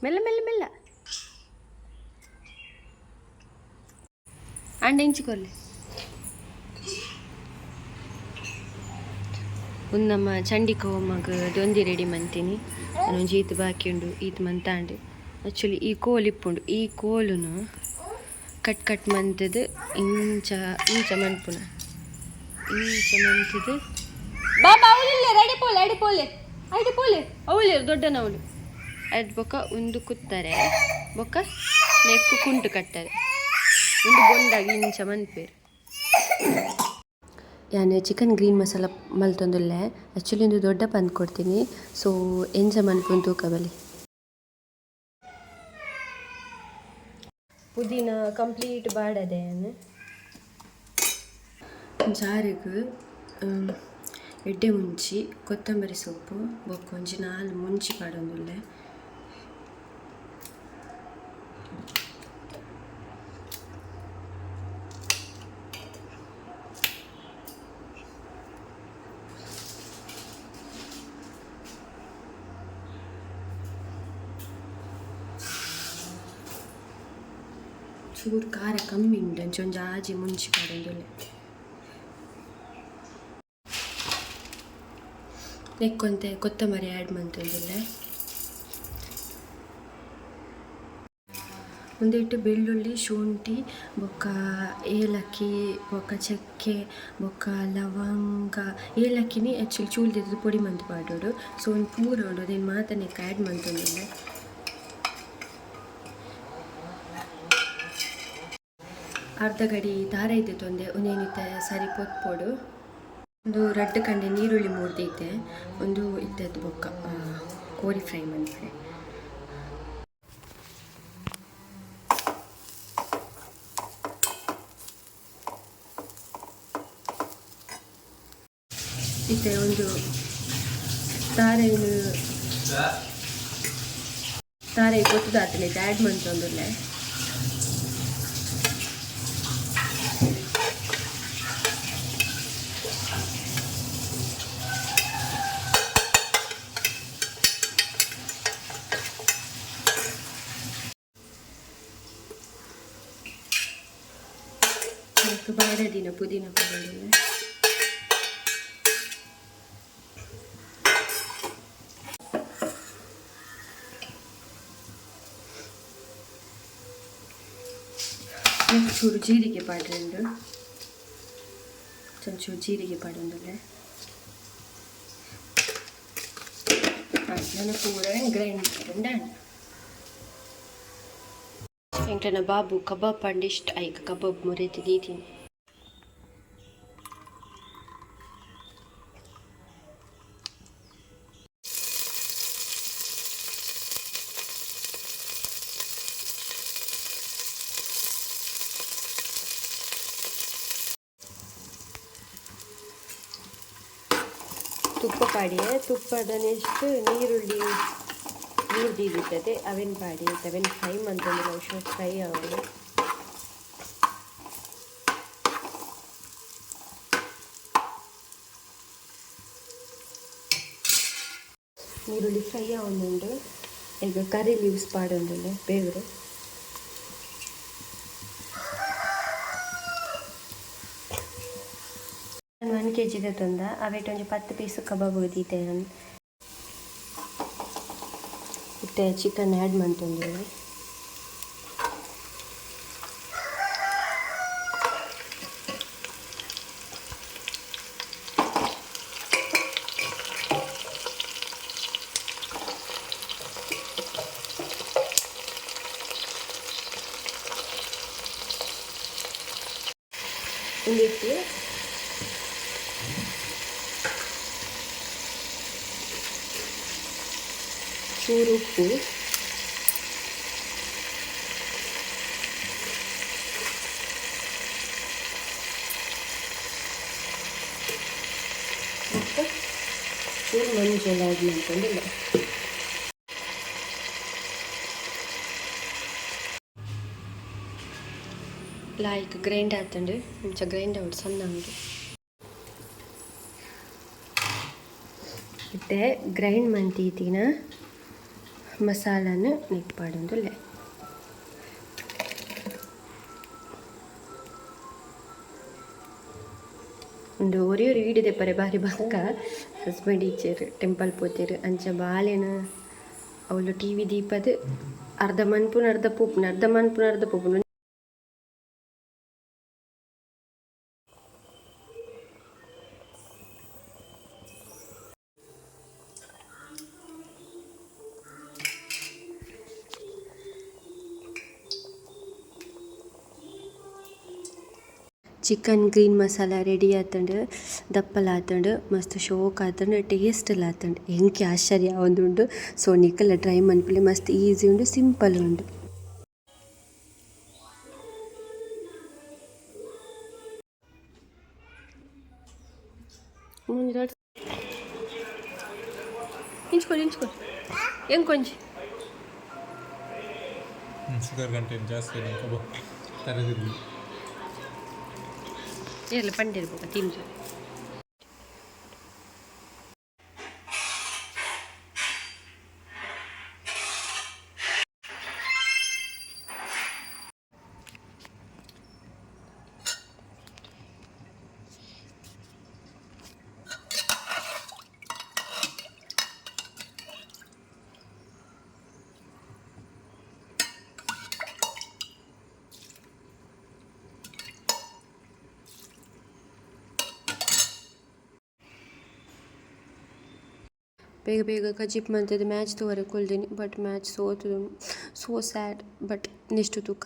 ಮೆಲ್ಲ ಮೆಲ್ಲ ಮೆಲ್ಲ ಅಂಡ ಎಂಚಿಕೊಲ್ಲಿ ಒಂದು ನಮ್ಮ ಚಂಡಿಕ ಹೋಮಗ ದೊಂದಿ ರೆಡಿ ಮಂತೀನಿ ನಾನು ಈತ್ ಬಾಕಿ ಉಂಡು ಈತ್ ಮಂತಾಂಡು ಆ್ಯಕ್ಚುಲಿ ಈ ಕೋಲ್ ಇಪ್ಪುಂಡು ಈ ಕೋಲುನು ಕಟ್ ಕಟ್ ಮಂತದು ಇಂಚ ಇಂಚ ಮನ್ಪುನ ಇಂಚ ಮಂತದು ಬಾಬಾ ಅವಳಿಲ್ಲ ರೆಡಿ ಪೋಲೆ ಅಡಿ ಪೋಲೆ ಅಡಿ ಪೋಲೆ ಅವಳು ದೊಡ್ಡನವಳು ಅದು ಬೊಕ್ಕ ಒಂದು ಕುತ್ತಾರೆ ಬೊಕ್ಕ ನೆಕ್ಕು ಕುಂಟು ಕಟ್ತಾರೆ ಒಂದು ಬೊಂಡಾಗಿ ಇಂಚ ಮನ್ಪೇರು ಯಾನೆ ಚಿಕನ್ ಗ್ರೀನ್ ಮಸಾಲ ಮಲ್ತೊಂದುಲ್ಲೆ ಆ್ಯಕ್ಚುಲಿ ಒಂದು ದೊಡ್ಡ ಪಂದ್ ಕೊಡ್ತೀನಿ ಸೊ ಎಂಜ ಮನ್ಪುನ್ ತೂಕಬಲಿ ಪುದೀನ ಕಂಪ್ಲೀಟ್ ಬಾಡದೆ ಜಾರಿಗೆ ಎಡ್ಡೆ ಮುಂಚಿ ಕೊತ್ತಂಬರಿ ಸೊಪ್ಪು ಬೊಕ್ಕ ಒಂಜಿ 4 ಮುಂಚಿ ಪಾಡೊಂದುಲ್ಲೆ ಚೂರು ಖಾರ ಕಮ್ಮಿ ಉಂಡು ಒಂಚೂರು ಜಾಜಿ ಮುಂಚಿ ಪಾಡೊಂದುಲ್ಲೆ ನೆಕ್ಕೊಂತೆ ಕೊತ್ತಂಬರಿ ಆ್ಯಡ್ ಮಂತೊಂದುಲ್ಲೆ ಒಂದಿಟ್ಟು ಬೆಳ್ಳುಳ್ಳಿ ಶುಂಠಿ ಬೊಕ್ಕ ಏಲಕ್ಕಿ ಬೊಕ್ಕ ಚಕ್ಕೆ ಬೊಕ್ಕ ಲವಂಗ ಏಲಕ್ಕಿನಿ ಆ್ಯಕ್ಚುಲಿ ಚೂಲ್ದಿದ್ದು ಪೊಡಿ ಮಂತ್ ಪಾಡೋಡು ಸೊ ಒಂದು ಪೂರ ಉಂಡು ಅದೇನು ಮಾತನೆಕ್ಕ ಆ್ಯಡ್ ಮಂತೊಂದುಲ್ಲೆ ಅರ್ಧ ಗಡಿ ದಾರ ಇದ್ದೆ ತೊಂದೆ ಒಂದೇನಿತ್ತೆ ಸರಿ ಪೊತ್ಪೊಡು ಒಂದು ರಡ್ಡು ಕಂಡೆ ನೀರುಳ್ಳಿ ಮೂಡ್ದೈತೆ ಒಂದು ಇದ್ದದ್ದು ಬೊಕ್ಕ ಕೋಳಿ ಫ್ರೈ ಮಾಡ್ತಾರೆ ಇತ್ತೆ ಒಂದು ತಾರೆ ಕೊತ್ತದಾತಲೆ ಆ್ಯಡ್ ಮಂತೊಂದುಲ್ಲೆ ಬಾಡದಿನ ಪುದೀನ ಪಡೋದಿಲ್ಲ ಚೂರು ಜೀರಿಗೆ ಪಾಡ್ರೆಂಡು ಚೂರು ಜೀರಿಗೆ ಪಾಡೊಂದುಲ್ಲೆ ನಾನು ಪೂರ ಗ್ರೈಂಡ್ ಮಾಡ್ಕೊಂಡು ಎಂಟನ ಬಾಬು ಕಬಾಬ್ ಪಂಡ ಇಷ್ಟ ಐಕ ಕಬಾಬ್ ಮುರಿದು ದೀತೀನಿ ತುಪ್ಪ ಪಾಡಿಯೇ ತುಪ್ಪದ ನೆಕ್ಸ್ಟ್ ನೀರುಳ್ಳಿ ಬಿಡ್ತದೆ ಅವೆನ್ ಪಾಡಿ ಅವೆನ್ ಫ್ರೈ ಮಂತಂದ್ರೆ ನಾವು ಫ್ರೈ ಆಗೋದು ನೀರುಳ್ಳಿ ಫ್ರೈ ಆವೊಂದುಂಡು ಈಗ ಕರಿ ಲೀವ್ಸ್ ಪಾಡೊಂದುಲ್ಲೆ ಬೇವ್ರೆ ನಾನು 1 kg ತಂದ ಅವೇಟ್ ಒಂಜಿ 10 ಪೀಸ್ ಕಬಾಬ್ ದೀತೆ ನಾನು ಇತ್ತೆ ಚಿಕನ್ ಆ್ಯಡ್ ಮಂತೊಂದುಲ್ಲೆ ಒಂದಿಟ್ಟು ಚೂರು ಉಪ್ಪು ಮತ್ತು ಚೂರು ಮಂಜೆಲ್ಲ ಆ್ಯಡ್ ಮಾಡ್ಕೊಂಡಿಲ್ಲ ಲಾಯ್ಕ್ ಗ್ರೈಂಡ್ ಆತಂಡು ಇಂಚ ಗ್ರೈಂಡ್ ಆವಡು ಸಣ್ಣ ಉಂಡು ಇತ್ತೆ ಗ್ರೈಂಡ್ ಮಂತೀತಿನ ಮಸಾಲನ ನಿಪ್ಪಾಡೊಂದುಲ್ಲೆ ಒಂದು ಒರಿ ಈಡಿದೆ ಪರೆ ಬಾರಿ ಬಕ್ಕ ಹಸ್ಬೆಂಡ್ ಈಚೆರ್ ಟೆಂಪಲ್ ಪೋತೆರ್ ಅಂಚ ಬಾಲೆನ ಅವಳು ಟಿ ವಿ ದೀಪದ ಅರ್ಧ ಮನ್ಪುನ ಅರ್ಧ ಪೋಪುನ ಚಿಕನ್ ಗ್ರೀನ್ ಮಸಾಲ ರೆಡಿ ಆತಂಡು ದಪ್ಪಲ ಆತಂಡು ಮಸ್ತ್ ಶೋಕ್ ಆತಂಡು ಟೇಸ್ಟ್ಲ ಆತಂಡು ಎಂಕೆ ಆಶ್ಚರ್ಯ ಆವೊಂದುಂಡು. ಸೊ ನಿಕಲ ಟ್ರೈ ಮನ್ಪುಲೆ ಮಸ್ತ್ ಈಸಿ ಉಂಡು, ಸಿಂಪಲ್ ಉಂಡು. ಇಂಚ್ಕೊ ಎಂಕೊಂಜಿ ಶುಗರ್ ಕಂಟೆಂಟ್ ಜಾಸ್ತಿ ತರದಿರಲಿ ಎಲ್ಲ ಪಂಡಿರ್ಬೇಕು ತಿಂಜು. ಬೇಗ ಬೇಗ ಕಜಿಪ್ ಮಂತದ ಮ್ಯಾಚ್ ತೋರೆ ಕೊಲ್ದೇನಿ ಬಟ್ ಮ್ಯಾಚ್ ಸೋತು. ಸೋ ಸ್ಯಾಡ್ ಬಟ್ ನೆಕ್ಸ್ಟ್ ತೂಕ